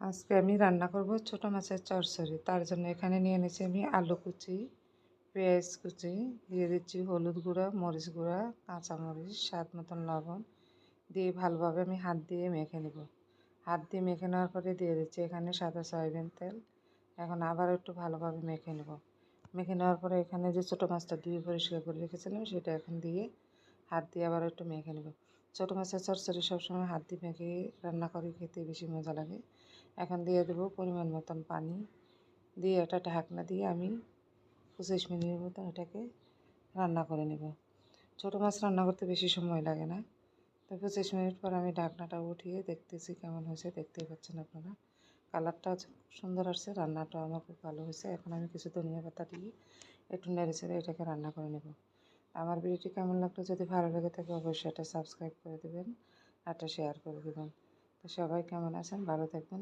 আজকে আমি রান্না করব ছোট মাছের চচ্চড়ি। তার জন্য এখানে নিয়ে নিয়েছি আমি আলু কুচি, পেঁয়াজ কুচি, দিয়ে দিচ্ছি হলুদ গুঁড়া, মরিচ গুঁড়া, কাঁচামরিচ, স্বাদ মতন লবণ দিয়ে ভালোভাবে আমি হাত দিয়ে মেখে নেব। হাত দিয়ে মেখে নেওয়ার পরে দিয়ে দিচ্ছি এখানে সাদা সয়াবিন তেল। এখন আবার একটু ভালোভাবে মেখে নেব। মেখে নেওয়ার পরে এখানে যে ছোটো মাছটা ধুয়ে পরিষ্কার করে রেখেছিলাম সেটা এখন দিয়ে হাত দিয়ে আবার একটু মেখে নেব। ছোটো মাছের চচ্চড়ি সবসময় হাত দিয়ে মেখে রান্না করে খেতে বেশি মজা লাগে। এখন দিয়ে দেবো পরিমাণ মতন পানি, দিয়ে এটা ঢাকনা দিয়ে আমি 25 মিনিটের মতো এটাকে রান্না করে নেব। ছোটো মাছ রান্না করতে বেশি সময় লাগে না। তো 25 মিনিট পর আমি ঢাকনাটা উঠিয়ে দেখতেছি কেমন হয়েছে। দেখতেই পাচ্ছেন আপনারা, কালারটা খুব সুন্দর আসছে, রান্নাটাও আমার খুব ভালো হয়েছে। এখন আমি কিছু ধনিয়া পাতা দিয়ে একটু নেড়ে চেড়ে এটাকে রান্না করে নেব। আমার ভিডিওটি কেমন লাগলো, যদি ভালো লেগে থাকে অবশ্যই এটা সাবস্ক্রাইব করে দেবেন, একটা শেয়ার করে দেবেন। তো সবাই কেমন আছেন, ভালো থাকবেন।